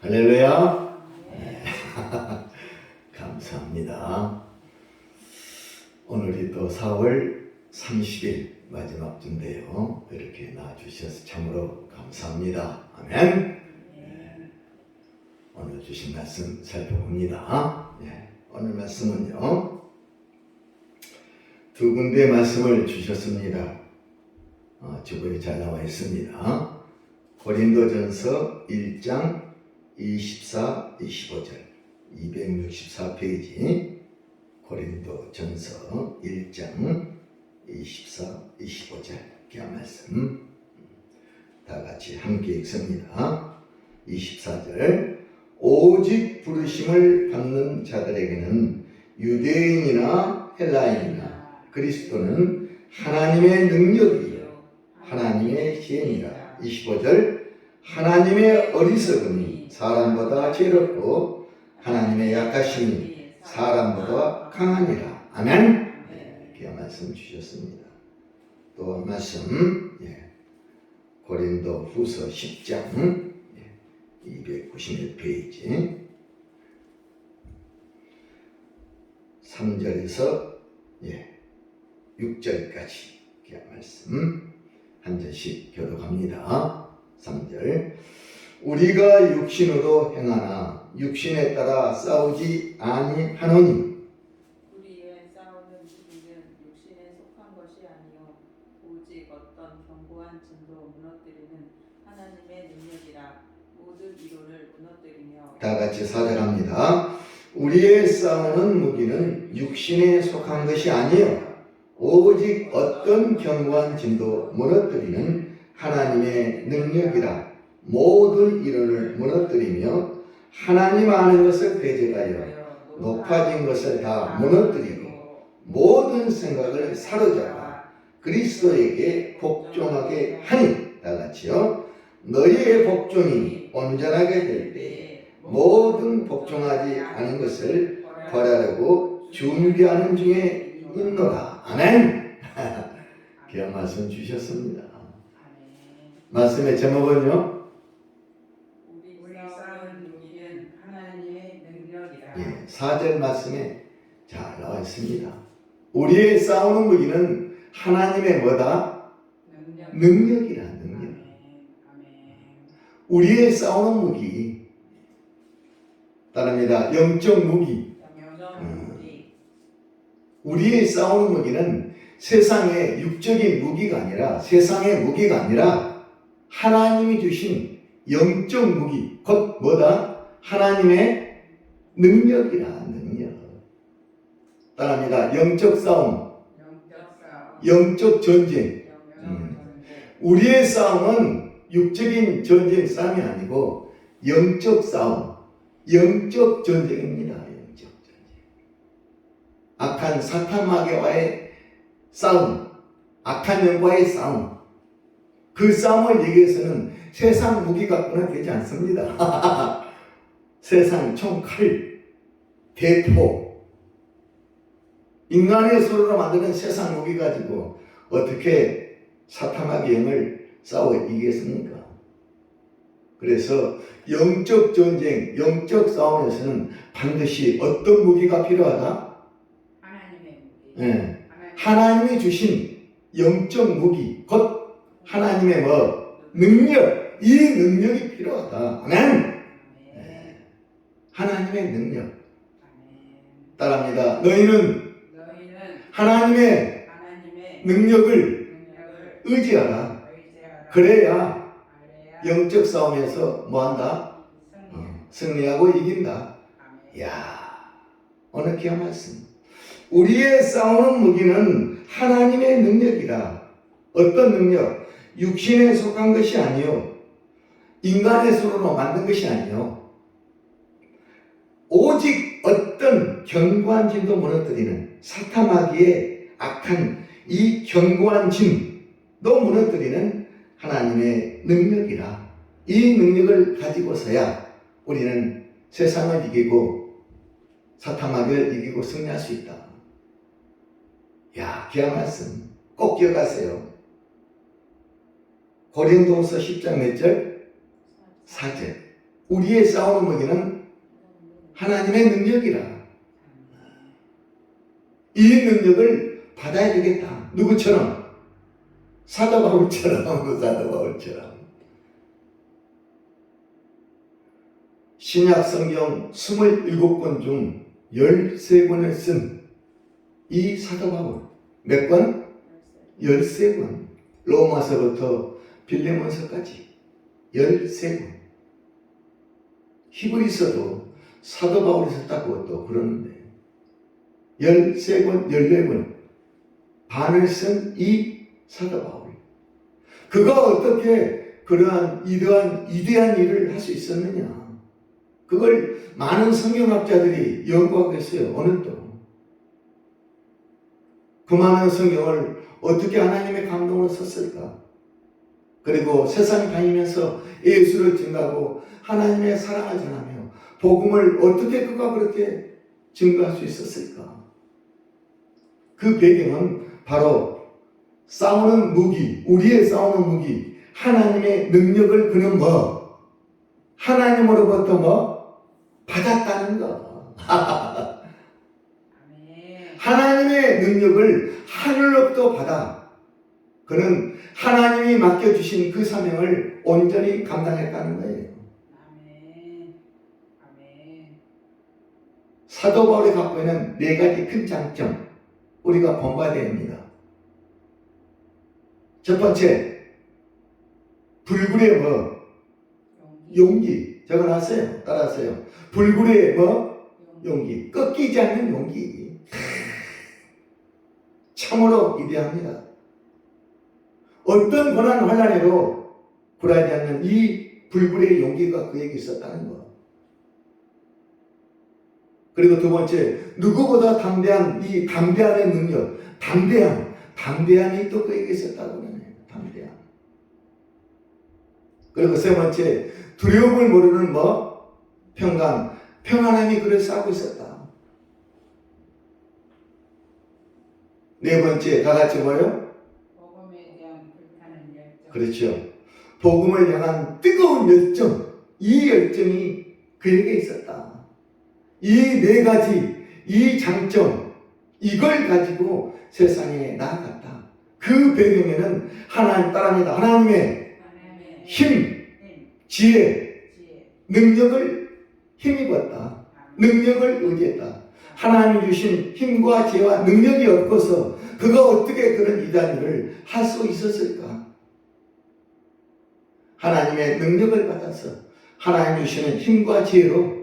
할렐루야. 네. 감사합니다. 오늘이 또 4월 30일 마지막 주인데요. 이렇게 나와주셔서 참으로 감사합니다. 아멘. 네. 오늘 주신 말씀 살펴봅니다. 네. 오늘 말씀은요, 두 군데의 말씀을 주셨습니다. 주보에 잘 나와 있습니다. 고린도전서 1장 24, 25절 264페이지 고린도전서 1장 24, 25절 귀한 말씀 다 같이 함께 읽습니다. 24절 오직 부르심을 받는 자들에게는 유대인이나 헬라인이나 그리스도는 하나님의 능력이요 하나님의 지혜니라. 25절 하나님의 어리석음이 사람보다 지혜롭고 하나님의 약하심이 사람보다 강하니라. 아멘. 네, 귀한 말씀 주셨습니다. 또 한 말씀 고린도 후서 10장 291페이지 3절에서 6절까지 귀한 말씀 한 절씩 교독합니다. 3절 우리가 육신으로 행하나 육신에 따라 싸우지 아니하노니 우리의 싸우는 무기는 육신에 속한 것이 아니요 오직 어떤 견고한 진도 무너뜨리는 하나님의 능력이라 모든 이론을 무너뜨리며. 다 같이 사절합니다. 우리의 싸우는 무기는 육신에 속한 것이 아니요 오직 어떤 견고한 진도 무너뜨리는 하나님의 능력이라 모든 이론을 무너뜨리며 하나님 아는 것을 배제하여 높아진 것을 다 무너뜨리고 모든 생각을 사로잡아 그리스도에게 복종하게 하니. 다 같이요. 너희의 복종이 온전하게 될 때 모든 복종하지 않은 것을 벌하려고 준비하는 중에 있노라. 아멘. 귀한 말씀 주셨습니다. 말씀의 제목은요, 우리 싸우는 무기는 하나님의 능력이라. 4절 말씀에 잘 나와 있습니다. 우리의 싸우는 무기는 하나님의 뭐다? 능력이라. 능력. 우리의 싸우는 무기 따릅니다. 영적 무기. 우리의 싸우는 무기는 세상의 육적인 무기가 아니라 세상의 무기가 아니라 하나님이 주신 영적 무기 곧 뭐다? 하나님의 능력이라. 능력. 따릅니다. 영적 싸움, 영적 전쟁. 우리의 싸움은 육적인 전쟁 싸움이 아니고 영적 싸움, 영적 전쟁입니다. 영적 전쟁. 악한 사탄 마귀와의 싸움, 악한 영과의 싸움. 그 싸움을 얘기해서는 세상 무기 갖고는 되지 않습니다. 세상 총칼, 대포, 인간의 손으로 만드는 세상 무기 가지고 어떻게 사탄 마귀의 영을 싸워 이기겠습니까? 그래서 영적 전쟁, 영적 싸움에서는 반드시 어떤 무기가 필요하다? 하나님의 무기. 하나님이 주신 영적 무기, 곧 하나님의 능력, 이 능력이 필요하다. 아멘. 하나님의 능력. 따라합니다. 너희는 하나님의 능력을 의지하라. 그래야 영적 싸움에서 뭐한다? 승리하고 이긴다. 이야, 오늘 귀한 말씀. 우리의 싸우는 무기는 하나님의 능력이다. 어떤 능력? 육신에 속한 것이 아니요 인간의 손으로 만든 것이 아니요 오직 어떤 견고한 진도 무너뜨리는 사탄 마귀의 악한 이 견고한 진도 무너뜨리는 하나님의 능력이라. 이 능력을 가지고서야 우리는 세상을 이기고 사탄 마귀를 이기고 승리할 수 있다. 야, 귀한 말씀 꼭 기억하세요. 고린도후서 10장 몇 절? 4절. 우리의 싸우는 무기는 하나님의 능력이라. 이 능력을 받아야 되겠다. 누구처럼? 사도 바울처럼. 사도 바울처럼. 신약 성경 27권 중 13권을 쓴 이 사도 바울. 몇 권? 13권. 로마서부터 빌레몬서까지 13권. 히브리서도 사도 바울이 썼다고 또 그러는데 13권, 14권 반을 쓴 이 사도 바울. 그가 어떻게 그러한 이러한 위대한 일을 할 수 있었느냐? 그걸 많은 성경학자들이 연구하고 있어요. 오늘 또. 그 많은 성경을 어떻게 하나님의 감동으로 썼을까? 그리고 세상 다니면서 예수를 증거하고 하나님의 사랑을 전하며 복음을 어떻게 그가 그렇게 증거할 수 있었을까? 그 배경은 바로 싸우는 무기, 우리의 싸우는 무기, 하나님의 능력을 그는 뭐? 하나님으로부터 뭐? 받았다는 거. 하나님의 능력을 하늘로부터 받아 그는 하나님이 맡겨주신 그 사명을 온전히 감당했다는 거예요. 사도 바울이 갖고 있는 4가지 큰 장점 우리가 본받아야 됩니다. 첫 번째, 불굴의 뭐? 용기. 적어놨어요. 따라하세요. 불굴의 뭐? 용기. 꺾이지 않는 용기. 참으로 위대합니다. 어떤 고난 환난에도 굴하지 않는 이 불굴의 용기가 그에게 있었다는 것. 그리고 두 번째, 누구보다 담대한 이 담대함의 능력, 담대함이 또 그에게 있었다고 그러네요. 담대함. 그리고 세 번째, 두려움을 모르는 뭐? 평안함이 그를 싸고 있었다. 네 번째, 다 같이 뭐요? 복음에 대한 불타는 열정. 그렇죠. 복음을 향한 뜨거운 열정, 이 열정이 그에게 있었다. 이 4가지, 이 장점, 이걸 가지고 세상에 나아갔다. 그 배경에는 하나님 따릅니다. 하나님의 힘, 지혜, 능력을 힘입었다. 능력을 의지했다. 하나님이 주신 힘과 지혜와 능력이 없어서 그가 어떻게 그런 위대한 일을 할 수 있었을까? 하나님의 능력을 받아서 하나님이 주시는 힘과 지혜로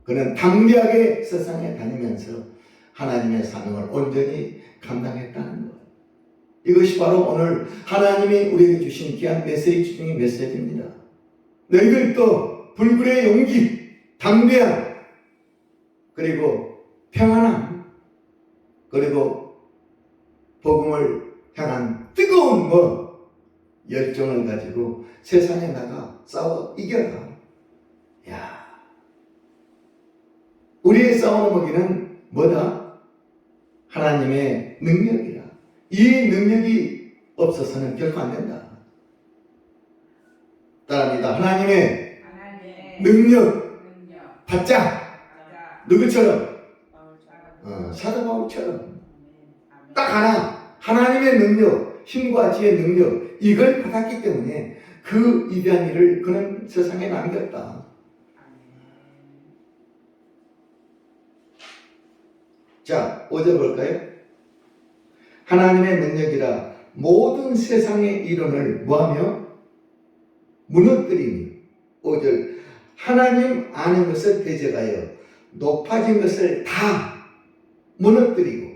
그는 담대하게 세상에 다니면서 하나님의 사명을 온전히 감당했다는 것. 이것이 바로 오늘 하나님이 우리에게 주신 귀한 메시지 중의 메시지입니다. 너희들도 불굴의 용기, 담대함, 그리고 평안함, 그리고 복음을 향한 뜨거운 열정을 가지고 세상에 나가 싸워 이겨라. 야, 우리의 싸우는 무기는 뭐다? 하나님의 능력이라. 이 능력이 없어서는 결코 안 된다. 따라합니다. 하나님의 능력 받자. 누구처럼? 사도 바울처럼. 딱 하나, 하나님의 능력, 힘과 지혜의 능력, 이걸 받았기 때문에 그 위대한 일을 그는 세상에 남겼다. 자, 5절 볼까요? 하나님의 능력이라 모든 세상의 이론을 뭐하며? 무너뜨리니. 5절, 하나님 아는 것을 대적하여 높아진 것을 다 무너뜨리고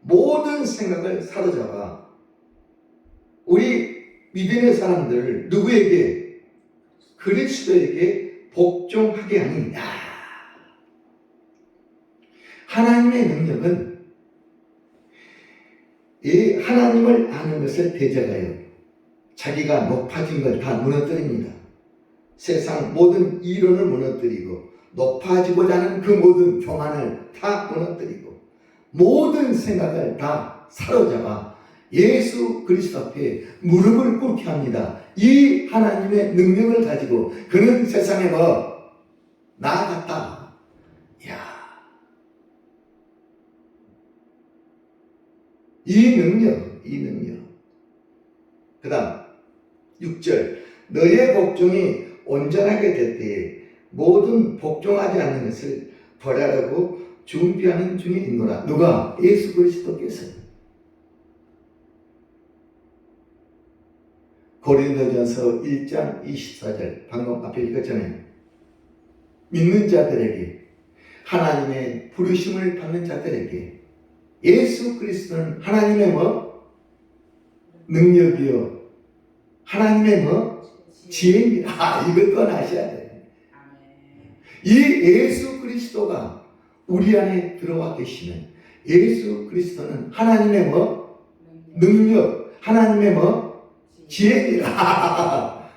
모든 생각을 사로잡아 우리 믿음의 사람들을 누구에게? 그리스도에게 복종하게 하니. 하나님의 능력은 이 하나님을 아는 것을 대적하여 자기가 높아진 걸 다 무너뜨립니다. 세상 모든 이론을 무너뜨리고 높아지고자 하는 그 모든 교만을 다 무너뜨리고 모든 생각을 다 사로잡아 예수 그리스도 앞에 무릎을 꿇게 합니다. 이 하나님의 능력을 가지고 그는 세상에 나아갔다. 이야. 이 능력. 그 다음 6절 너의 복종이 온전하게 될 때에 모든 복종하지 않는 것을 벌하라고 준비하는 중에 있노라. 누가? 예수 그리스도께서. 고린도전서 1장 24절 방금 앞에 읽었잖아요. 믿는 자들에게 하나님의 부르심을 받는 자들에게 예수 그리스도는 하나님의 능력이요 하나님의 지혜입니다. 이것 또한 아셔야 돼요. 이 예수 그리스도가 우리 안에 들어와 계시면 예수 그리스도는 하나님의 능력, 하나님의 지혜입니다.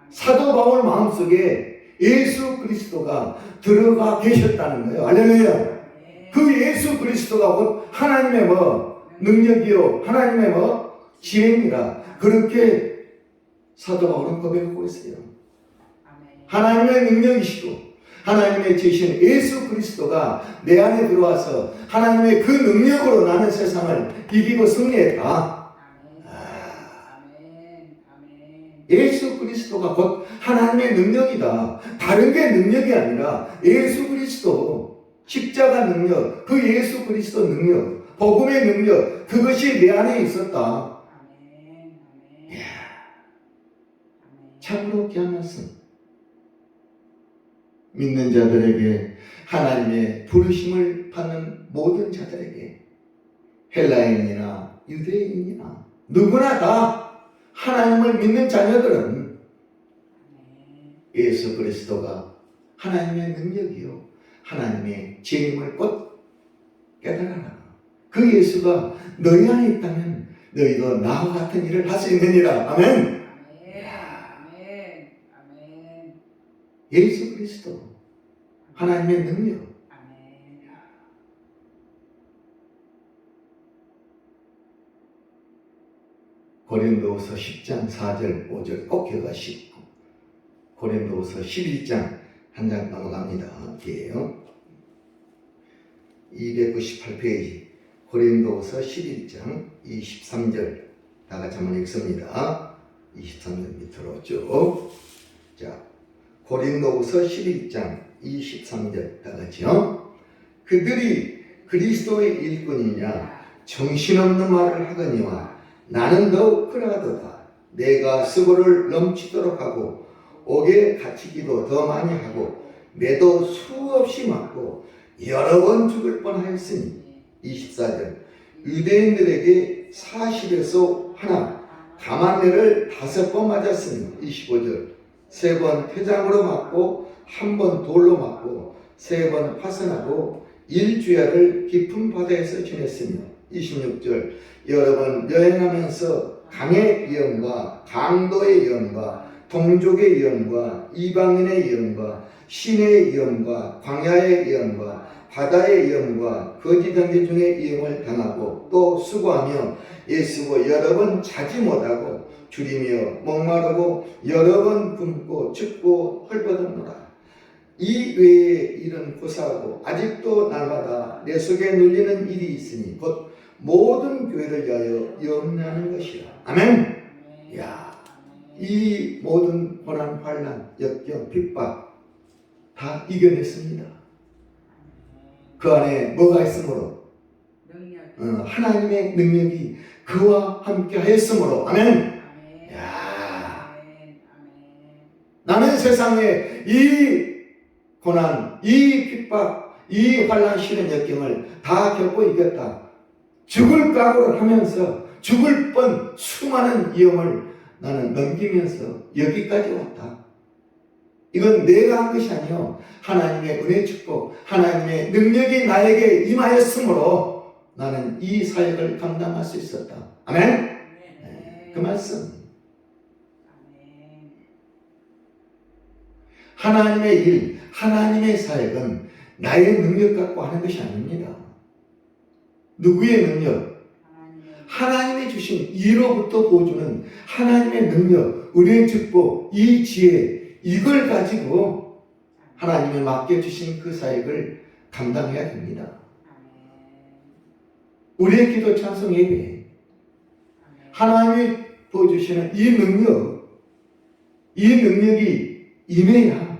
사도 바울 마음속에 예수 그리스도가 들어가 계셨다는 거예요. 할렐루야. 그 예수 그리스도가 곧 하나님의 능력이요 하나님의 지혜입니다. 그렇게 사도 바울은 고백하고 있어요. 하나님의 능력이시고 하나님의 지혜신 예수 그리스도가 내 안에 들어와서 하나님의 그 능력으로 나는 세상을 이기고 승리했다. 예수 그리스도가 곧 하나님의 능력이다. 다른 게 능력이 아니라 예수 그리스도 십자가 능력, 그 예수 그리스도 능력, 복음의 능력, 그것이 내 안에 있었다. 참으로 귀한 말씀. 믿는 자들에게 하나님의 부르심을 받는 모든 자들에게 헬라인이나 유대인이나 누구나 다 하나님을 믿는 자녀들은 예수 그리스도가 하나님의 능력이요 하나님의 지혜임을 곧 깨달아라. 그 예수가 너희 안에 있다면 너희도 나와 같은 일을 할 수 있느니라. 아멘. 예수 그리스도 하나님의 능력. 고린도후서 10장 4절 5절 꼭 기억하시고 고린도후서 11장 한 장 넘어갑니다. 뒤에요. 298페이지 고린도후서 11장 23절 다 같이 한번 읽습니다. 23절 밑으로 쭉. 자, 고린도후서 11장 23절 다 같이요. 그들이 그리스도의 일꾼이냐 정신없는 말을 하거니와 나는 더욱 그러하도다. 내가 수고를 넘치도록 하고 옥에 갇히기도 더 많이 하고 매도 수없이 맞고 여러 번 죽을 뻔하였으니 24절 유대인들에게 40에서 하나 가만내를 5번 맞았으니 25절 3번 퇴장으로 맞고 1번 돌로 맞고 3번 파선하고 1주야를 깊은 바다에서 지냈으며 26절 여러 번 여행하면서 강의 위험과 강도의 위험과 동족의 위험과 이방인의 위험과 신의 위험과 광야의 위험과 바다의 위험과 거짓 단계 중의 위험을 당하고 또 수고하며 예수고 여러 번 자지 못하고 줄이며 목마르고 여러 번 굶고 춥고 헐벗었노라. 이 외에 일은 고사하고 아직도 날마다 내 속에 눌리는 일이 있으니 곧 모든 교회를 위하여 염려하는 것이라. 아멘. 야, 이 모든 고난, 환난, 역경, 핍박 다 이겨냈습니다. 그 안에 뭐가 있으므로? 하나님의 능력이 그와 함께 하였으므로. 아멘. 야, 나는 세상에 이 고난, 이 핍박, 이 환난, 시련, 역경을 다 겪고 이겼다. 죽을 각오를 하면서 죽을 뻔 수많은 위험을 나는 넘기면서 여기까지 왔다. 이건 내가 한 것이 아니요 하나님의 은혜 축복, 하나님의 능력이 나에게 임하였으므로 나는 이 사역을 감당할 수 있었다. 아멘? 네, 그 말씀. 하나님의 일, 하나님의 사역은 나의 능력 갖고 하는 것이 아닙니다. 누구의 능력? 하나님이 주신 이로부터 보여주는 하나님의 능력, 은혜의 축복, 이 지혜, 이걸 가지고 하나님이 맡겨주신 그 사역을 감당해야 됩니다. 우리의 기도 찬송 예배, 하나님이 보여주시는 이 능력, 이 능력이 임해야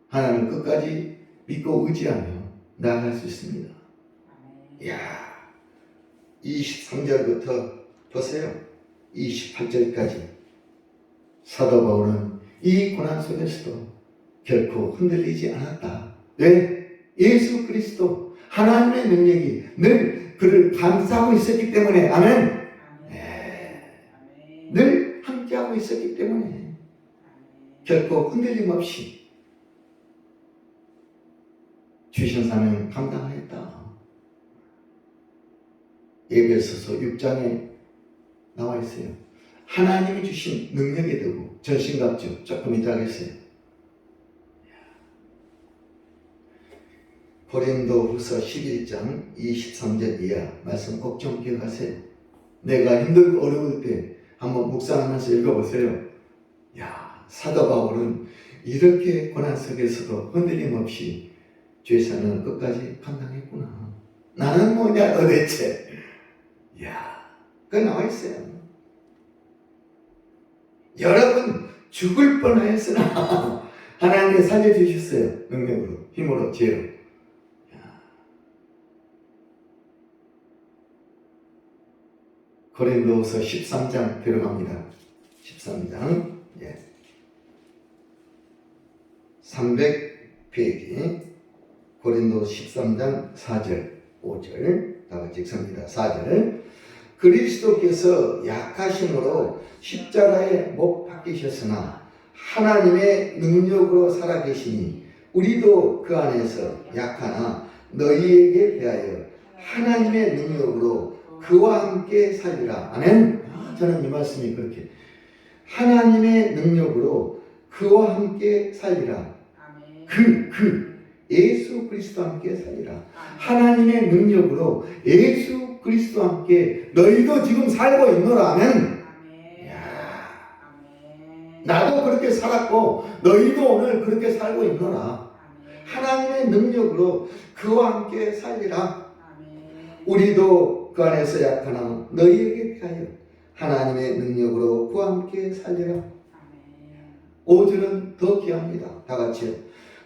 하나님 끝까지 믿고 의지하며 나아갈 수 있습니다. 이야, 23절부터 보세요. 28절까지 사도 바울은 이 고난 속에서도 결코 흔들리지 않았다. 왜? 예수 그리스도 하나님의 능력이 늘 그를 감싸고 있었기 때문에. 아멘. 네. 늘 함께하고 있었기 때문에 결코 흔들림 없이 주신 사명 감당하였다. 에베소서 6장에 나와 있어요. 하나님이 주신 능력에 두고 전신갑주 조금 이따 하겠어요. 고린도후서 11장 23절 이하 말씀 꼭 좀 기억하세요. 내가 힘들고 어려울 때 한번 묵상하면서 읽어보세요. 야, 사도 바울은 이렇게 고난 속에서도 흔들림 없이 주의 사명을 끝까지 감당했구나. 나는 뭐냐 도대체. 야, 그거 나와 있어요. 여러분 죽을 뻔하였으나 하나님이 살려주셨어요. 능력으로, 힘으로, 지혜로. 고린도후서 13장 들어갑니다. 13장 300페이지 고린도 13장 4절 5절 다 같이 읽습니다. 4절 그리스도께서 약하심으로 십자가에 못 박히셨으나 하나님의 능력으로 살아계시니 우리도 그 안에서 약하나 너희에게 대하여 하나님의 능력으로 그와 함께 살리라. 아멘. 저는 이 말씀이 그렇게 하나님의 능력으로 그와 함께 살리라. 예수 그리스도와 함께 살리라. 하나님의 능력으로 예수 그리스도와 함께 너희도 지금 살고 있노라. 아멘. 나도 그렇게 살았고 너희도 오늘 그렇게 살고 있노라. 하나님의 능력으로 그와 함께 살리라. 우리도 그 안에서 약하나 너희에게 대하여 하나님의 능력으로 그와 함께 살리라. 5절은 더 귀합니다. 다 같이요.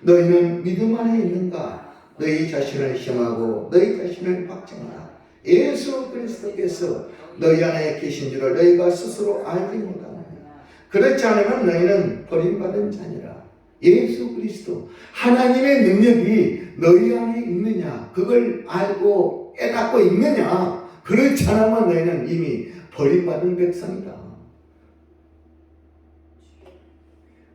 너희는 믿음 안에 있는가? 너희 자신을 시험하고 너희 자신을 확증하라. 예수 그리스도께서 너희 안에 계신 줄을 너희가 스스로 알지 못하느냐. 그렇지 않으면 너희는 버림받은 자니라. 예수 그리스도 하나님의 능력이 너희 안에 있느냐, 그걸 알고 깨닫고 있느냐. 그렇지 않으면 너희는 이미 버림받은 백성이다.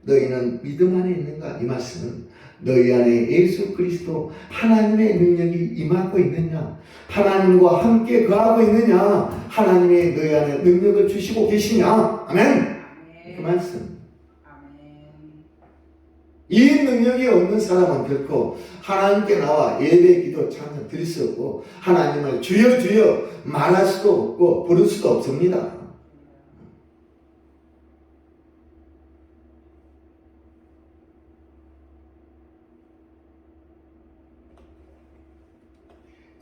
너희는 믿음 안에 있는가? 이 말씀은 너희 안에 예수 그리스도 하나님의 능력이 임하고 있느냐, 하나님과 함께 거하고 있느냐, 하나님의 너희 안에 능력을 주시고 계시냐. 아멘. 그 말씀. 이 능력이 없는 사람은 결코 하나님께 나와 예배, 기도, 찬양 드릴 수 없고 하나님을 주여 주여 말할 수도 없고 부를 수도 없습니다.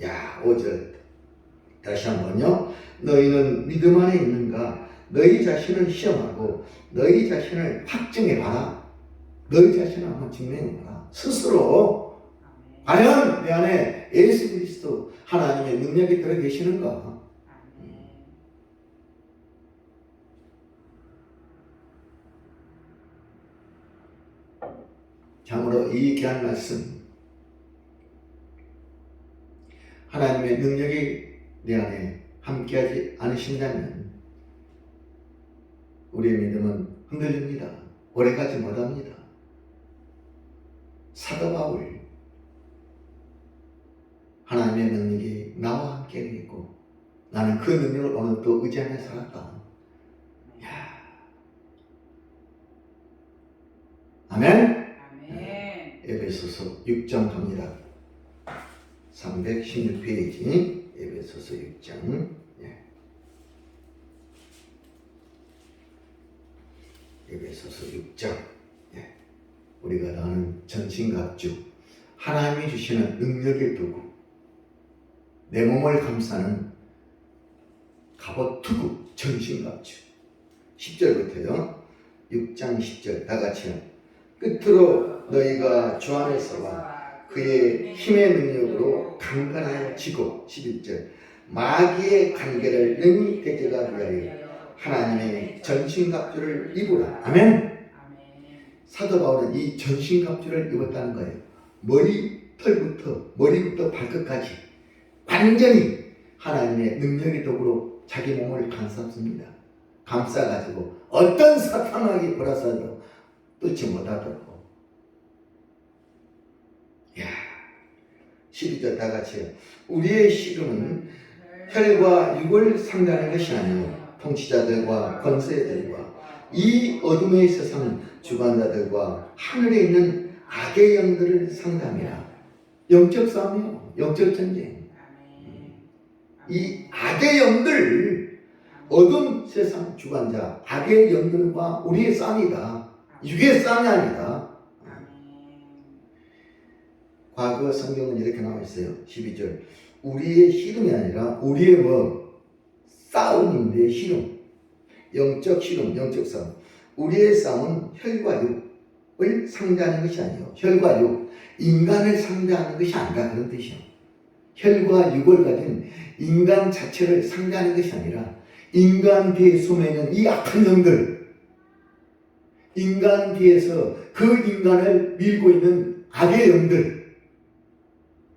야, 5절 다시 한번요. 너희는 믿음 안에 있는가? 너희 자신을 시험하고 너희 자신을 확증해봐라. 너희 자신을 한번 증명해봐라. 스스로 과연 내 안에 예수 그리스도 하나님의 능력이 들어 계시는가? 참으로 이 귀한 말씀, 하나님의 능력이 내 안에 함께하지 않으신다면 우리의 믿음은 흔들립니다. 오래가지 못합니다. 사도 바울, 하나님의 능력이 나와 함께 있고 나는 그 능력을 오늘 또 의지하며 살았다. 야. 아멘. 에베소서 6장 갑니다. 316페이지 에베소서 6장. 에베소서 6장. 우리가 나는 전신갑주, 하나님이 주시는 능력의 도구, 내 몸을 감싸는 갑옷 투구, 전신갑주. 10절부터요. 6장 10절 다 같이요. 끝으로 너희가 주 안에서와 그의 힘의 능력으로 강건하여 지고 11절 마귀의 관계를 능히 대적하기 위하여 하나님의 전신갑주를 입으라. 아멘. 사도 바울은 이 전신갑주를 입었다는 거예요. 머리부터 발끝까지 완전히 하나님의 능력의 도구로 자기 몸을 감쌌습니다. 감싸가지고 어떤 사탄에게 돌아서도 뚫지 못하도록. 12절 다 같이요. 우리의 씨름은 혈과 육을 상대하는 것이 아니요 통치자들과 권세들과 이 어둠의 세상 주관자들과 하늘에 있는 악의 영들을 상대함이라. 영적 싸움이요. 영적 전쟁. 이 악의 영들, 어둠 세상 주관자 악의 영들과 우리의 싸움이다. 육의 싸움이 아니다. 과거 성경은 이렇게 나와 있어요. 12절 우리의 씨름이 아니라 우리의 싸움인데 씨름. 영적 씨름, 영적 싸움. 우리의 싸움은 혈과 육을 상대하는 것이 아니에요. 혈과 육, 인간을 상대하는 것이 아니라 그런 뜻이에요. 혈과 육을 가진 인간 자체를 상대하는 것이 아니라 인간 뒤에 숨어있는 이 악한 영들, 인간 뒤에서 그 인간을 밀고 있는 악의 영들,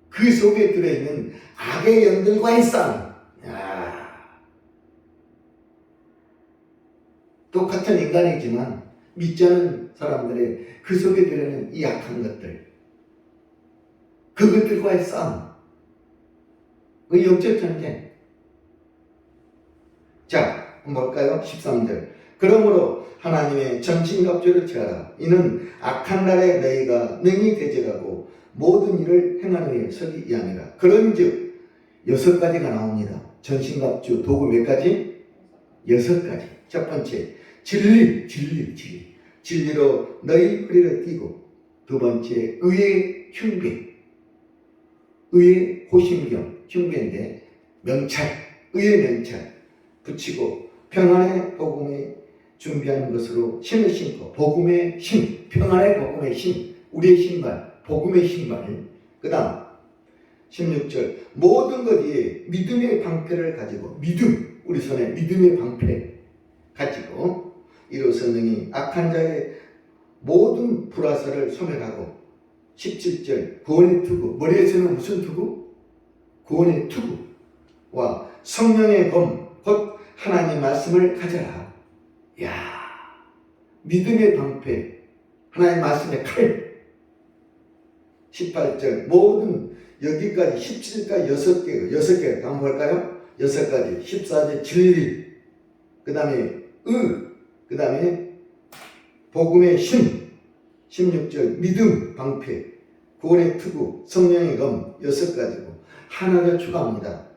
그 속에 들어있는 악의 영들과의 싸움. 똑같은 인간이지만 믿지 않은 사람들의 그 속에 들어있는 이 악한 것들, 그것들과의 싸움. 그 영적 전쟁. 자, 한번 볼까요? 13절. 그러므로 하나님의 전신갑주를 취하라. 이는 악한 날에 너희가 능히 대적하고 모든 일을 행하는 후에 서기 위함이라. 그런즉 6가지가 나옵니다. 전신갑주 도구 몇 가지? 6가지. 첫 번째, 진리. 진리로 너희 허리를 띠고, 두 번째, 의의 흉배. 의의 호심경, 흉배인데 명찰, 의의 명찰 붙이고 평안의 복음에 준비하는 것으로 신을 신고, 복음의 신, 평안의 복음의 신, 우리의 신발, 복음의 신발. 그 다음 16절 모든 것 위에 믿음의 방패를 가지고, 믿음, 우리 손에 믿음의 방패 가지고 이로써 능히 악한 자의 모든 불화살을 소멸하고. 17절 구원의 투구, 머리에 쓰는 무슨 투구? 구원의 투구와 성령의 검, 곧 하나님 말씀을 가져라. 믿음의 방패, 하나님 말씀의 칼. 18절 모든 여기까지 17까지 6개 한번 볼까요? 6가지. 14절 진리, 그 다음에 그 다음에 복음의 신, 16절 믿음 방패, 구원의 투구, 성령의 검 6가지고 하나 더 추가합니다.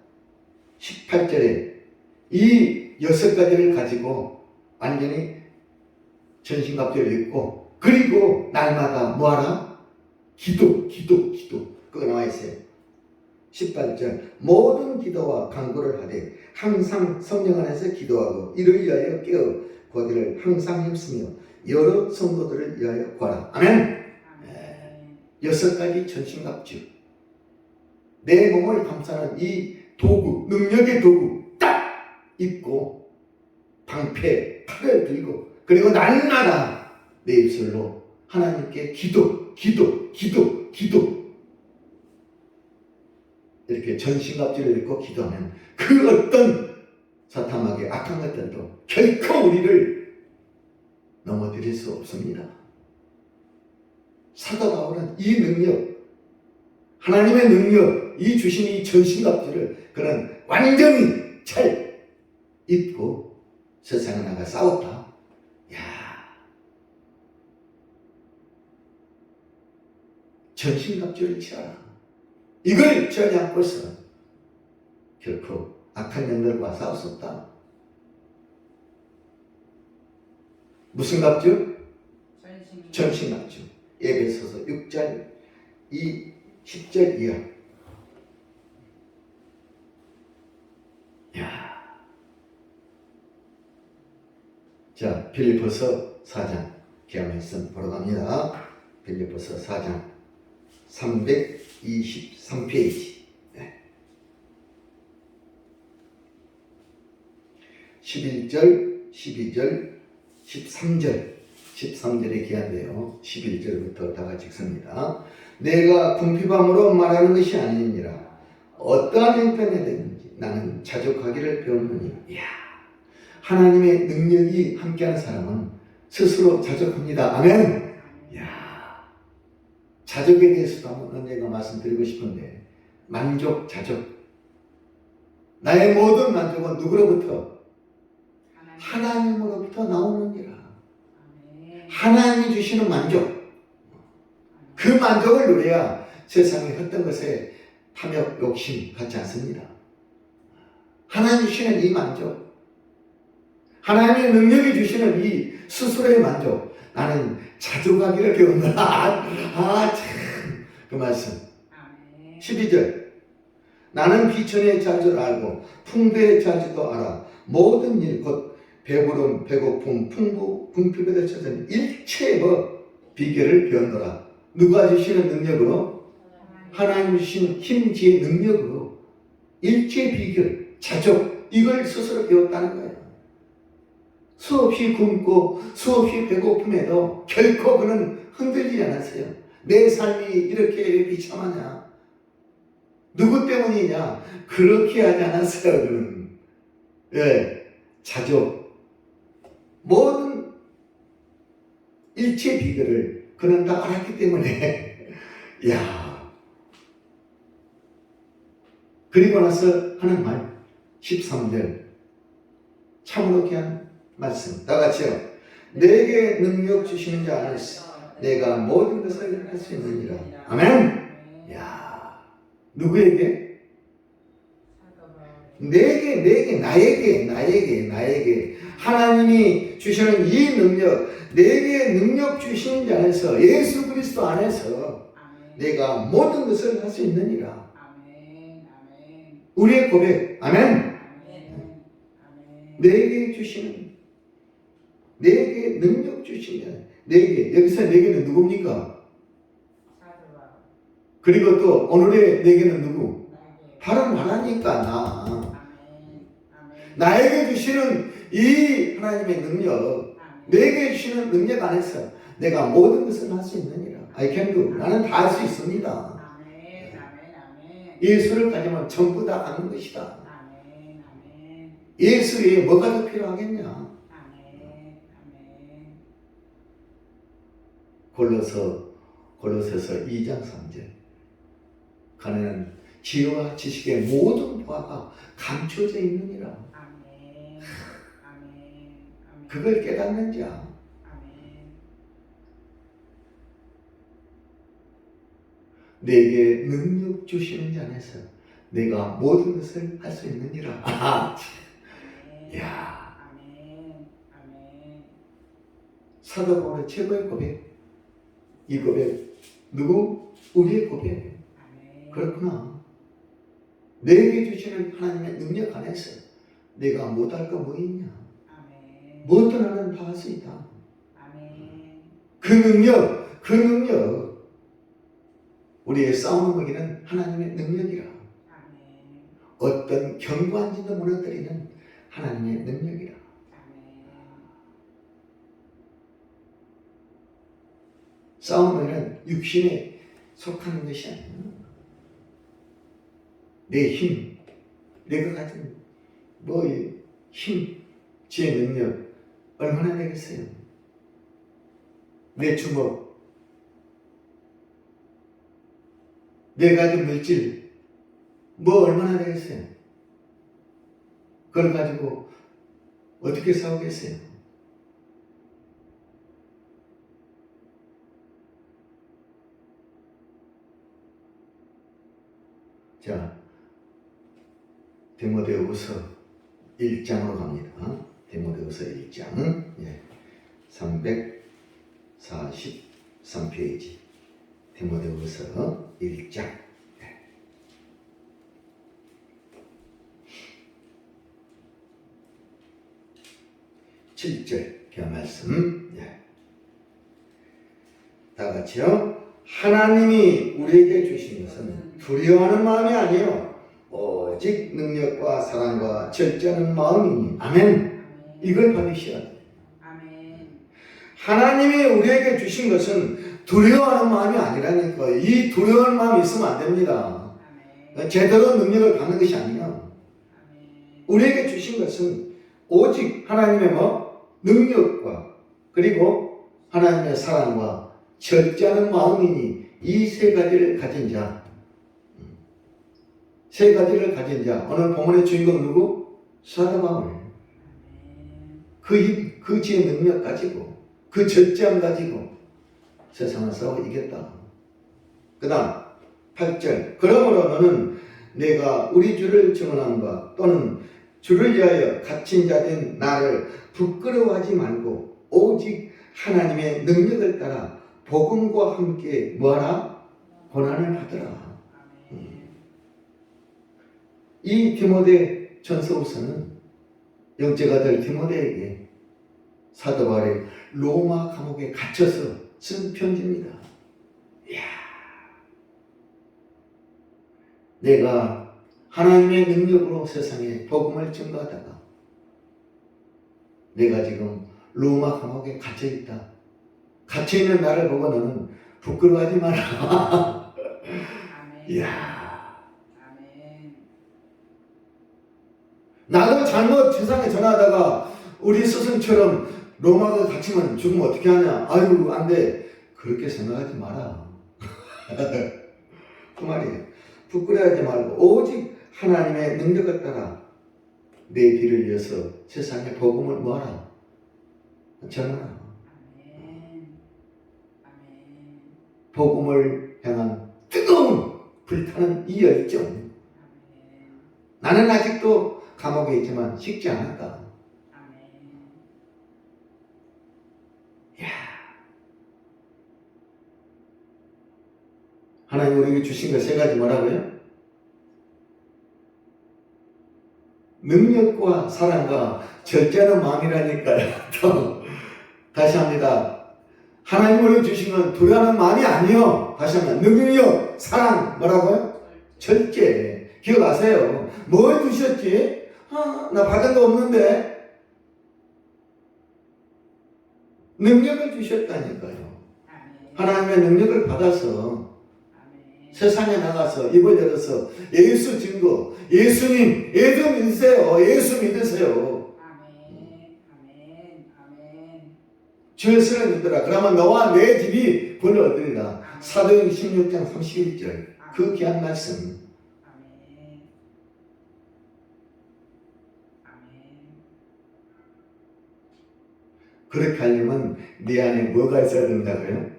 18절에 이 6가지를 가지고 완전히 전신갑주를 입고, 그리고 날마다 뭐하라? 기도. 그거 나와 있어요. 18절 모든 기도와 간구를 하되 항상 성령 안에서 기도하고 이를 위하여 깨어 거기를 항상 힘쓰며 여러 성도들을 위하여 구하라. 아멘. 6가지 전신갑주, 내 몸을 감싸는 이 도구, 능력의 도구 딱 입고 방패, 칼을 들고, 그리고 날마다 내 입술로 하나님께 기도 이렇게 전신갑주를 입고 기도하면 그 어떤 사탄마귀 악한 것들도 결코 우리를 넘어뜨릴 수 없습니다. 사도 바울은 이 능력, 하나님의 능력, 이 주신 이 전신갑주를 그는 완전히 잘 입고 세상에 나가 싸웠다. 전신갑주를 취하라. 이걸 취하지 않고서 결코 악한 영들과 싸울 수 없다. 무슨 갑주? 전신갑주. 에베소서 6절 10절 이하. 야. 자, 빌립보서 4장 기하 말씀 보러 갑니다. 빌립보서 4장 323페이지. 11절, 12절, 13절에 기한데요. 11절부터 다 같이 읽습니다. 내가 궁핍함으로 말하는 것이 아니니라. 어떠한 형편에 되든지 나는 자족하기를 배웠노니. 이야, 하나님의 능력이 함께하는 사람은 스스로 자족합니다. 아멘. 이야, 자족에 대해서도 한번 언젠가 말씀드리고 싶은데, 만족, 자족. 나의 모든 만족은 누구로부터? 하나님으로부터 나오느니라. 하나님이 주시는 만족, 그 만족을 누려야 세상의 헛된 것에 탐욕, 욕심 갖지 않습니다. 하나님 주시는 이 만족, 하나님의 능력이 주시는 이 스스로의 만족, 나는 자족하기를 배웠노라. 참, 그 말씀. 12절, 나는 비천에 잘 줄 알고 풍부에 잘 줄도 알아. 모든 일, 곧 배부름, 배고픔, 풍부, 궁핍에 대해서는 일체의 비결을 배웠노라. 누가 주시는 능력으로? 하나님 주시는 힘, 지혜, 능력으로 일체의 비결, 자족, 이걸 스스로 배웠다는 거예요. 수없이 굶고 수없이 배고픔에도 결코 그는 흔들리지 않았어요. 내 삶이 이렇게 비참하냐? 누구 때문이냐? 그렇게 하지 않았어요. 그는. 자족, 모든 일체 비결을 그는 다 알았기 때문에 야, 그리고 나서 하는 말 13절 참으로 귀한 말씀 다 같이요. 내게 능력 주시는 자 안에서 내가 모든 것을 할 수 있느니라. 아멘. 야, 누구에게? 내게, 나에게 하나님이 주시는 이 능력, 내게 능력 주시는 자 안에서, 예수 그리스도 안에서 내가 모든 것을 할 수 있느니라. 우리의 고백, 아멘. 내게 주시는, 내게 능력 주시는, 내게, 여기서 내게는 누굽니까? 그리고 또 오늘의 내게는 누구? 바로 나라니까. 나에게 주시는 이 하나님의 능력, 내게 주시는 능력 안에서 내가 모든 것을 할 수 있느니라. I can do. 나는 다 할 수 있습니다. 예수를 가지면 전부 다 아는 것이다. 예수 외에 뭐가 더 필요하겠냐? 골로새서 2장 3절. 가난한 지혜와 지식의 모든 보화가 감춰져 있느니라. 그걸 깨닫는 자. 내게 능력 주시는 자 안에서 내가 모든 것을 할 수 있느니라. 야, 사도 바울의 최고의 고백. 이 고백 누구? 우리의 고백. 그렇구나. 내게 주시는 하나님의 능력 안에서 내가 못할 거 뭐 있냐? 무엇도 나는 다 할 수 있다. 그 능력. 우리의 싸우는 거기는 하나님의 능력이라. 어떤 견고한지도 무너뜨리는 하나님의 능력이라. 싸움은 육신에 속하는 것이 아니야. 내 힘, 내가 가진 힘, 지혜, 능력 얼마나 되겠어요? 내 주먹, 내가 가진 물질 얼마나 되겠어요? 그걸 가지고 어떻게 싸우겠어요? 자, 디모데후서 1장으로 갑니다. 디모데후서 1장 343페이지 디모데후서 1장 7절 그 말씀 다 같이요. 하나님이 우리에게 주신 것은 두려워하는 마음이 아니요 오직 능력과 사랑과 절제하는 마음이니 아멘. 이걸 받으셔야 돼요. 하나님이 우리에게 주신 것은 두려워하는 마음이 아니라니까. 이 두려워하는 마음이 있으면 안 됩니다. 제대로 능력을 받는 것이 아니야. 우리에게 주신 것은 오직 하나님의 능력과 그리고 하나님의 사랑과 절제하는 마음이니 이 세 가지를 가진 자, 세 가지를 가진 자. 오늘 본문의 주인공 누구? 사도 바울. 그 지의 능력 가지고 그 절제함 가지고 세상을 싸워 이겼다. 그 다음 8절 그러므로 너는 내가 우리 주를 증언함과 또는 주를 위하여 갇힌 자된 나를 부끄러워하지 말고 오직 하나님의 능력을 따라 복음과 함께 뭐하라? 고난을 받으라. 이 디모데 전서후서는 영적 아들 디모데에게 사도 바울이 로마 감옥에 갇혀서 쓴 편지입니다. 이야, 내가 하나님의 능력으로 세상에 복음을 증거하다가 내가 지금 로마 감옥에 갇혀있다. 갇혀있는 나를 보고 너는 부끄러워하지 마라. 이야, 나도 잘못 세상에 전하다가 우리 스승처럼 로마가 갇히면 죽으면 어떻게 하냐? 아유, 안 돼. 그렇게 생각하지 마라. 그 말이에요. 부끄러워하지 말고 오직 하나님의 능력을 따라 내 길을 이어서 세상에 복음을 뭐하라? 전하라. 복음을 향한 뜨거운 불타는 이 열정. 나는 아직도 감옥에 있지만 식지 않았다. 하나님 우리에게 주신 것 세 가지 뭐라고요? 능력과 사랑과 절제하는 마음이라니까요. 또 다시 합니다. 하나님 우리에게 주신 건 두려워하는 마음이 아니요. 다시 합니다. 능력, 사랑 뭐라고요? 절제. 기억하세요. 뭘 주셨지? 나 받은 거 없는데 능력을 주셨다니까요. 하나님의 능력을 받아서 세상에 나가서 입을 열어서 예수 증거, 예수님, 예수 믿으세요. 예수 믿으세요. 주 예수를 믿으라. 그러면 너와 내 집이 본을 얻으리라. 사도행 16장 31절. 그 귀한 말씀. 그렇게 하려면 네 안에 뭐가 있어야 된다고요?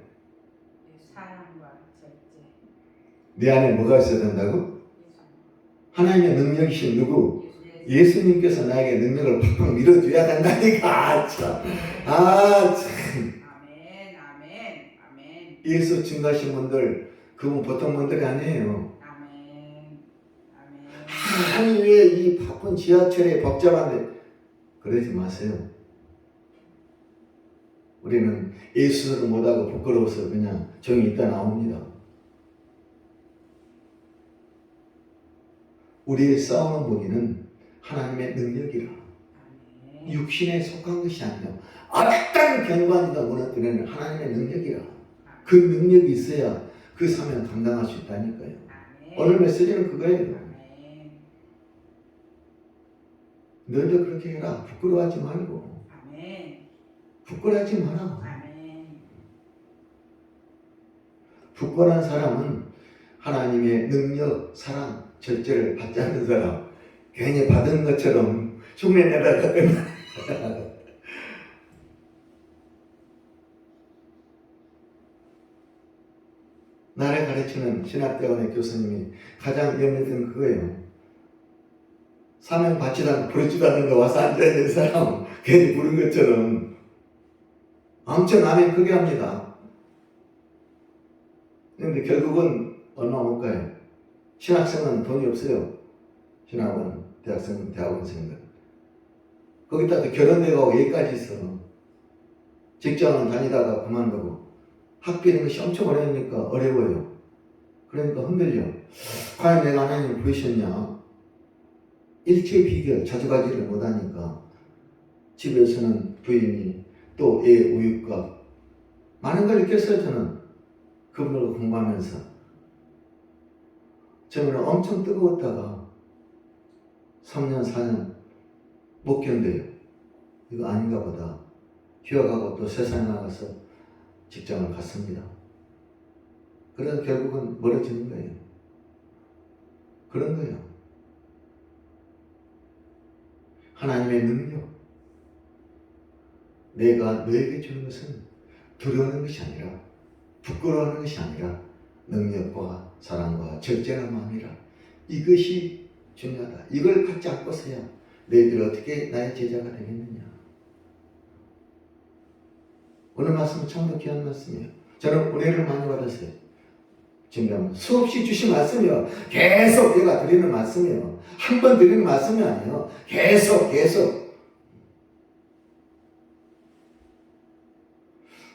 내 안에 뭐가 있어야 된다고? 하나님의 능력이신 누구? 예수님께서 나에게 능력을 팍팍 밀어줘야 된다니까. 참. 예수 증거하신 분들 그분 보통 분들이 아니에요. 아니 왜 이 바쁜 지하철에 복잡한데 그러지 마세요. 우리는 예수를 못하고 부끄러워서 그냥 정이 있다 나옵니다. 우리의 싸우는 무기는 하나님의 능력이라. 육신에 속한 것이 아니라 악당 경관이다 무너뜨리는 하나님의 능력이라. 그 능력이 있어야 그 사명 감당할 수 있다니까요. 오늘 메시지는 그거예요. 너희도 그렇게 해라. 부끄러워하지 말고. 부끄러워하지 마라. 부끄러운 사람은 하나님의 능력, 사랑, 절제를 받지 않는 사람, 괜히 받은 것처럼 흉내내다가 끝나. 나를 가르치는 신학대원의 교수님이 가장 염려된 그거예요. 사명 받지도 않고 부르지도 않는데 와서 앉아있는 사람 괜히 부른 것처럼 엄청 아멘 크게 합니다. 그런데 결국은 얼마 못 가요. 신학생은 돈이 없어요. 신학원, 대학생, 대학원생들. 거기다 또 결혼되고 얘기까지 있어. 직장은 다니다가 그만두고 학비는 것이 엄청 어려우니까 어려워요. 그러니까 흔들려. 과연 내가 하나님을 부르셨냐? 일체 비결, 자주 가지를 못하니까 집에서는 부인이 또 애 우유값 많은 걸 느꼈어요. 저는 그분으로 공부하면서 처음에는 엄청 뜨거웠다가 3년 4년 못 견뎌요. 이거 아닌가 보다. 휴학하고 또 세상에 나가서 직장을 갔습니다. 그래서 결국은 멀어지는 거예요. 그런 거예요. 하나님의 능력, 내가 너에게 주는 것은 두려워하는 것이 아니라 부끄러워하는 것이 아니라 능력과 사랑과 절제한 마음이라. 이것이 중요하다. 이걸 갖지 않고서야 너희들이 어떻게 나의 제자가 되겠느냐. 오늘 말씀은 참으로 귀한 말씀이에요. 저는 은혜를 많이 받았어요. 지금 수없이 주신 말씀이요. 계속 내가 드리는 말씀이에요. 한 번 드리는 말씀이 아니에요. 계속.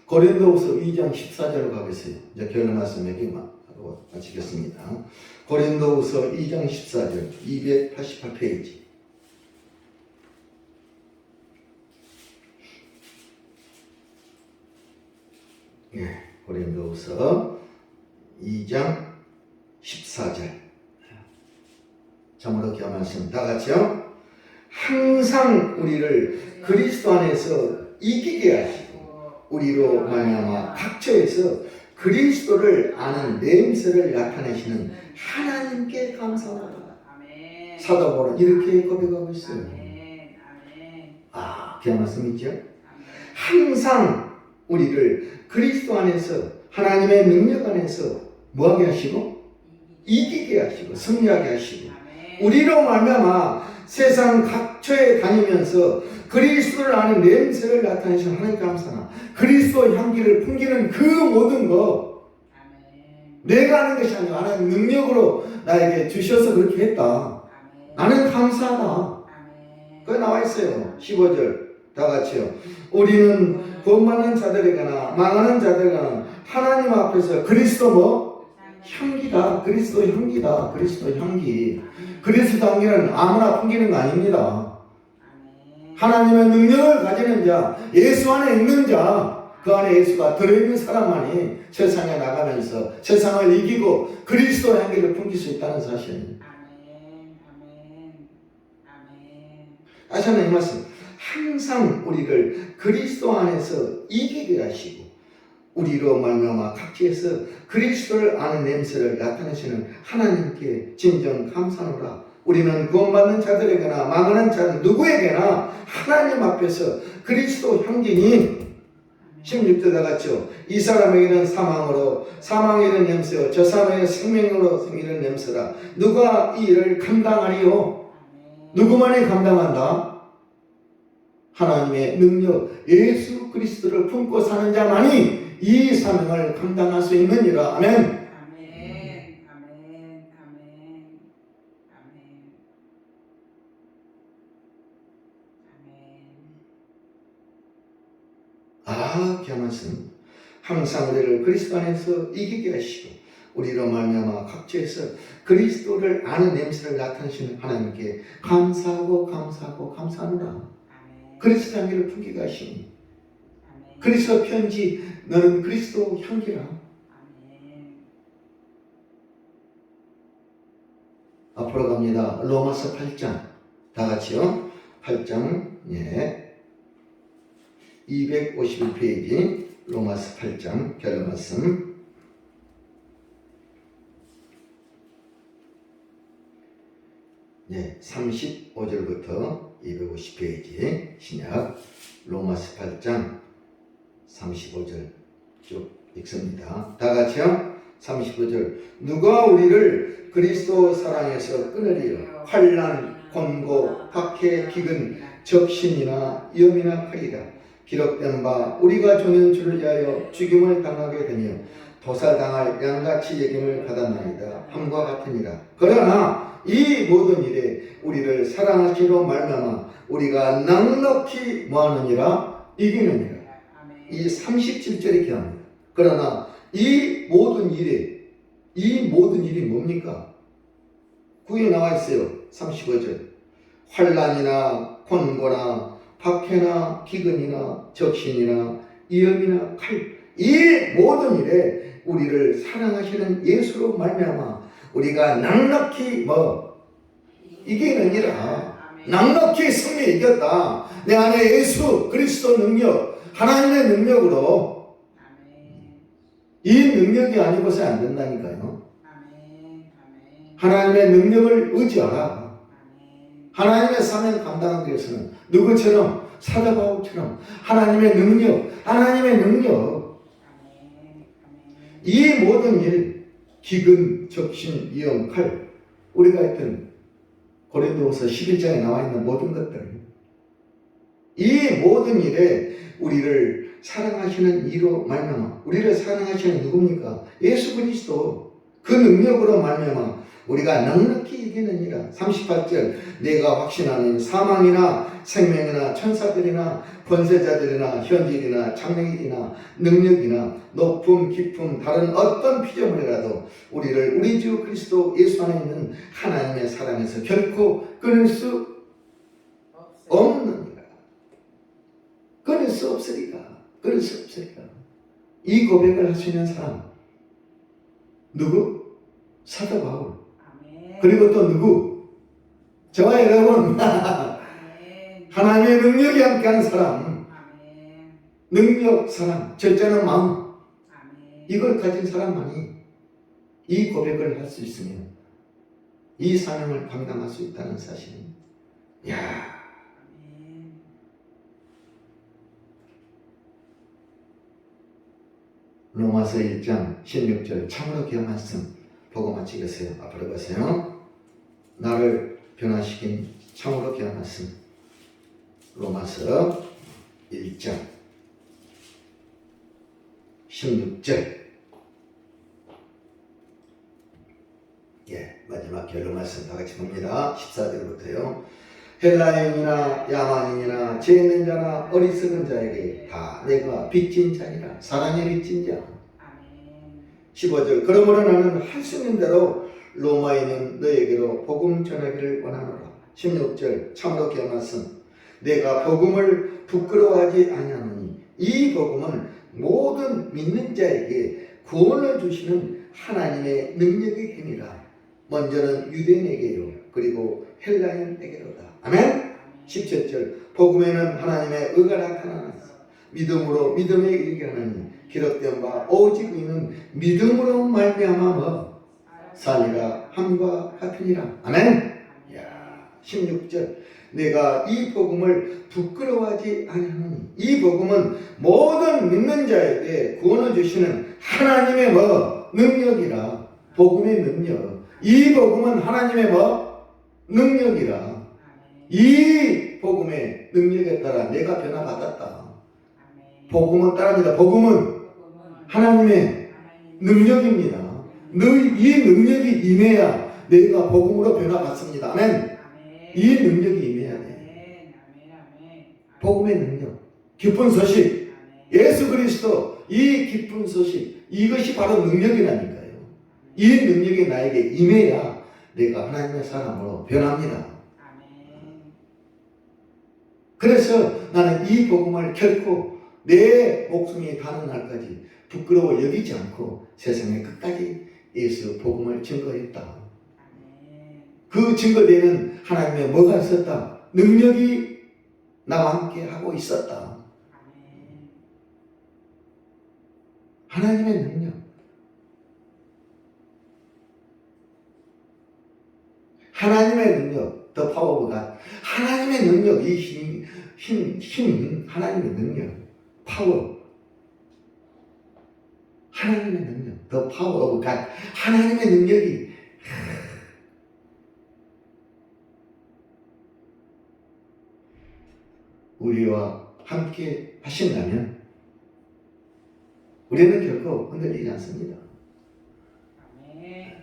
고린도후서 2장 14절로 가겠어요. 이제 결론 말씀 몇 개만 하고 마치겠습니다. 고린도후서 2장 14절 288페이지. 고린도후서 2장 14절. 참으로 귀한 말씀 다 같이요. 항상 우리를 그리스도 안에서 이기게 하시고 우리로 말미암아 각처에서 그리스도를 아는 냄새를 나타내시는 하나님께 감사하다. 사도 바울은 이렇게 고백하고 있어요. 귀한 말씀 있죠? 항상 우리를 그리스도 안에서 하나님의 능력 안에서 뭐하게 하시고 이기게 하시고 승리하게 하시고 우리로 말미암아 세상 각처에 다니면서 그리스도를 아는 냄새를 나타내시는 하나님께 감사하나. 그리스도 향기를 풍기는 그 모든 거 내가 하는 것이 아니라 하나님 능력으로 나에게 주셔서 그렇게 했다. 나는 감사하다. 그거 나와 있어요. 15절 다 같이요. 우리는 구원받는 자들에게나 망하는 자들에게나 하나님 앞에서 그리스도 뭐? 향기다. 그리스도 향기다. 그리스도 향기. 그리스도 향기는 아무나 풍기는 거 아닙니다. 하나님의 능력을 가지는 자, 예수 안에 있는 자, 그 안에 예수가 들어있는 사람만이 세상에 나가면서 세상을 이기고 그리스도 향기를 풍길 수 있다는 사실입니다. 다시 한번 이 말씀. 항상 우리를 그리스도 안에서 이기게 하시고 우리로 말미암아 각지에서 그리스도를 아는 냄새를 나타내시는 하나님께 진정 감사하노라. 우리는 구원받는 자들에게나 망하는 자들 누구에게나 하나님 앞에서 그리스도 향기니 16절 다 같이요. 이 사람에게는 사망으로 사망에 이른 냄새요 저 사람에게는 생명으로 생기는 냄새라. 누가 이 일을 감당하리요? 누구만이 감당한다? 하나님의 능력 예수 그리스도를 품고 사는 자만이 이 사명을 감당할 수 있느니라. 아멘. 귀한 말씀. 항상 우리를 그리스도 안에서 이기게 하시고 우리로 말미암아 각지에서 그리스도를 아는 냄새를 나타내시는 하나님께 감사하노라. 그리스도 향기를 풍기게 하시니 그리스도 편지 너는 그리스도 향기라. 앞으로 갑니다. 로마서 8장 다 같이요. 8장 251페이지 로마서 8장 결론 말씀. 네, 35절부터 250페이지 신약 로마서 8장 35절 쭉 읽습니다. 다 같이요. 35절. 누가 우리를 그리스도 사랑에서 끊으리요? 환난, 권고, 박해, 기근, 적신이나 위험이나 칼이라 기록된 바 우리가 종인 줄을 위하여 죽임을 당하게 되며 도살당할 양같이 여김을 받았나이다. 함과 같으니라. 그러나 이 모든 일에 우리를 사랑하시로 말미암아 우리가 넉넉히 뭐하느니라 이기느니라. 이 37절에 기합니다. 그러나 이 모든 일이 뭡니까? 구에 나와 있어요. 35절. 환난이나 권고나 박해나 기근이나 적신이나 위험이나 칼, 이 모든 일에 우리를 사랑하시는 예수로 말미암아 우리가 넉넉히 이기느니라. 넉넉히 승리 이겼다. 내 안에 예수 그리스도 능력, 하나님의 능력으로. 이 능력이 아니고서 안 된다니까요. 하나님의 능력을 의지하라. 하나님의 사명 감당하기 위해서는 누구처럼? 사도 바울처럼 하나님의 능력, 이 모든 일, 기근, 적신, 위험, 칼, 우리가 했던 고린도후서 11장에 나와 있는 모든 것들, 이 모든 일에 우리를 사랑하시는 이로 말미암아 우리를 사랑하시는 누굽니까? 예수 그리스도. 그 능력으로 말미암아 우리가 넉넉히 이기느니라. 38절. 내가 확신하는 사망이나 생명이나 천사들이나 권세자들이나 현질이나 장래일이나 능력이나 높음 깊음 다른 어떤 피조물이라도 우리를 우리 주 그리스도 예수 안에 있는 하나님의 사랑에서 결코 끊을 수 없느니라. 끊을 수 없으리라. 이 고백을 할 수 있는 사람 누구? 사도 바울. 그리고 또 누구? 저와 여러분. 하나님의 능력이 함께한 사람, 능력, 사랑, 절제하는 마음, 이걸 가진 사람만이 이 고백을 할 수 있으면 이 사명을 감당할 수 있다는 사실입니다. 이야. 로마서 1장 16절 참으로 귀한 말씀 보고 마치겠어요. 앞으로 가세요. 나를 변화시킨 참으로 귀한 말씀. 로마서 1장 16절. 마지막 결론 말씀 다 같이 봅니다. 14절부터요. 헬라인이나 야만인이나 죄 있는 자나 어리석은 자에게 다 내가 빚진 자니라. 사랑의 빚진 자. 15절. 그러므로 나는 할 수 있는 대로 로마에 있는 너에게로 복음 전하기를 원하노라. 16절. 참으로 귀한 말씀. 내가 복음을 부끄러워하지 아니하노니 이 복음은 모든 믿는 자에게 구원을 주시는 하나님의 능력이 힘이라. 먼저는 유대인에게요 그리고 헬라인에게로다. 아멘. 17절. 복음에는 하나님의 의가 나타나나니 믿음으로 믿음에 이르게 하나니 기록된 바 오직 이는 믿음으로 말미암아 살리라 함과 같으니라. 아멘. 16절. 내가 이 복음을 부끄러워하지 아니하노니 이 복음은 모든 믿는 자에게 구원을 주시는 하나님의 능력이라. 복음의 능력. 이 복음은 하나님의 능력이라. 이 복음의 능력에 따라 내가 변화받았다. 복음은 따릅니다. 복음은 하나님의 능력입니다. 이 능력이 임해야 내가 복음으로 변화받습니다. 아멘. 이 능력이 임해야 돼. 복음의 능력. 기쁜 소식. 예수 그리스도 이 기쁜 소식. 이것이 바로 능력이라니까요. 이 능력이 나에게 임해야 내가 하나님의 사람으로 변합니다. 그래서 나는 이 복음을 결코 내 목숨이 가는 날까지 부끄러워 여기지 않고 세상에 끝까지 예수 복음을 증거했다. 그 증거되는 하나님의 뭐가 있었다? 능력이 나와 함께 하고 있었다. 하나님의 능력. 하나님의 능력, the power of God. 하나님의 능력, 이 힘, 하나님의 능력, 파워. 하나님의 능력, the power of God. 하나님의 능력이 우리와 함께 하신다면 우리는 결코 흔들리지 않습니다. 아멘.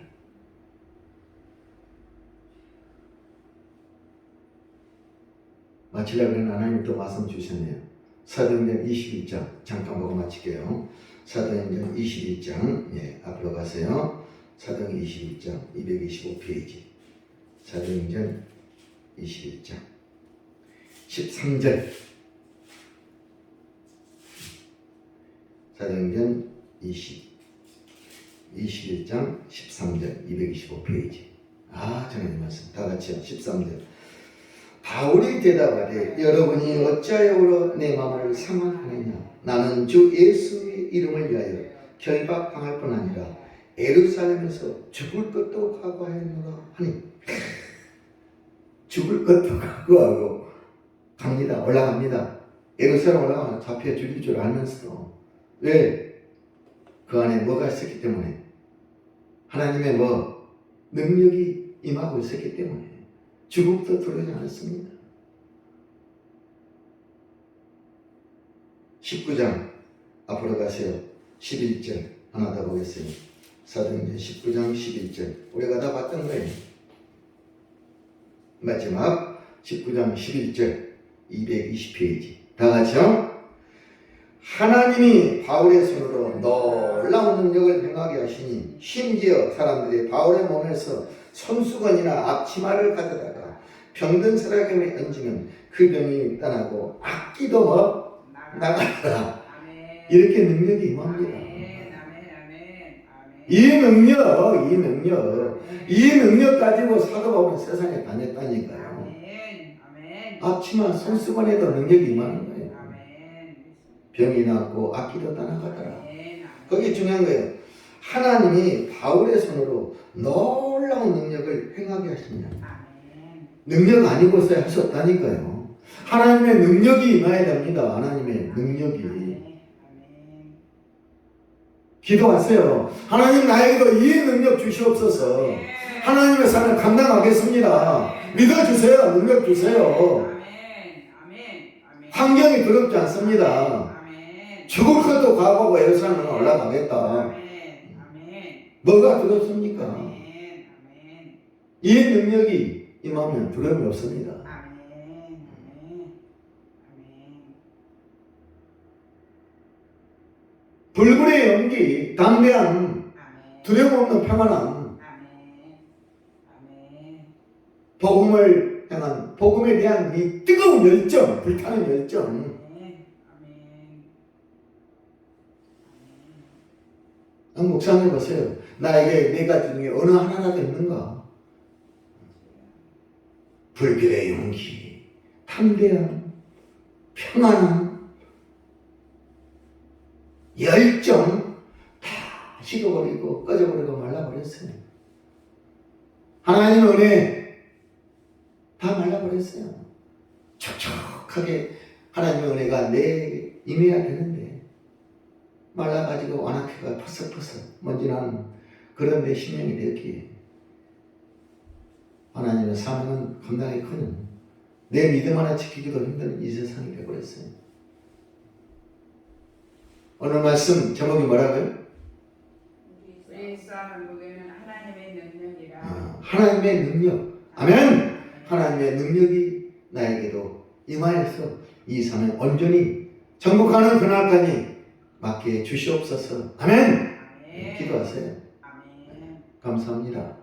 마치려고 하는 하나님 또 말씀 주셨네요. 사도행전 21장 잠깐 보고 마칠게요. 사도행전 21장 앞으로 가세요. 사도행전 21장 225페이지 사도행전 21장 13절 사도행전 21장 13절 225페이지 정하님 말씀 다 같이요. 13절 바울이 대답하되 여러분이 어찌하여 울어 내 마음을 상하느냐 나는 주 예수의 이름을 위하여 결박당할 뿐 아니라 예루살렘에서 죽을 것도 각오하였노라 하니 죽을 것도 각오하고 갑니다. 올라갑니다. 예루살렘 올라가면 잡혀 죽일 줄 알면서도 왜? 그 안에 뭐가 있었기 때문에 하나님의 능력이 임하고 있었기 때문에 죽음도 두려워하지 않았습니다. 19장 앞으로 가세요. 11절 하나 더 보겠어요. 사도행전 19장 11절 우리가 다 봤던 거예요. 마지막 19장 11절 220페이지 다 같이요. 하나님이 바울의 손으로 놀라운 능력을 행하게 하시니 심지어 사람들이 바울의 몸에서 손수건이나 앞치마를 가져다가 병든 사람에게 얹으면 그 병이 떠나고 악기도 나가더라. 이렇게 능력이 임합니다. 이 능력 가지고 사도 바울은 세상에 다녔다니까요. 앞치마 손수건에도 능력이 임하는 거예요. 병이 낫고 악기도 떠나가더라. 거기 중요한 거예요. 하나님이 바울의 손으로 놀라운 능력을 행하게 하시냐. 능력 아니고서야 하셨다니까요. 하나님의 능력이 임해야 됩니다. 하나님의 능력이. 기도하세요. 하나님 나에게도 이 능력 주시옵소서. 하나님의 삶을 감당하겠습니다. 믿어주세요. 능력 주세요. 환경이 두렵지 않습니다. 죽을 것도 각오하고 예루살렘에 올라가겠다. 뭐가 두렵습니까? 이 능력이 임하면 두려움이 없습니다. 불굴의 연기, 담대함, 두려움 없는 평안함, 복음을 향한 복음에 대한 이 뜨거운 열정, 불타는 열정. 묵상해 보세요. 나에게 네 가지 중에 어느 하나라도 있는가? 불길의 용기, 담대함, 평안함, 열정 다 식어버리고 꺼져버리고 말라버렸어요. 하나님의 은혜 다 말라버렸어요. 촉촉하게 하나님의 은혜가 내 임해야 되는데 말라가지고 완악해가 퍼석퍼석 먼지나는 그런 내 심령이 되었기에 하나님의 사명은 감당하기커녕 내 믿음 하나 지키기도 힘든 이 세상이 되어버렸어요. 오늘 말씀 제목이 뭐라고요? 우리 한국에는 하나님의 능력이라. 하나님의 능력. 아멘. 하나님의 능력이 나에게도 임하여서 이 삶을 온전히 정복하는 그날까지 맡게 주시옵소서. 아멘. 기도하세요. 감사합니다.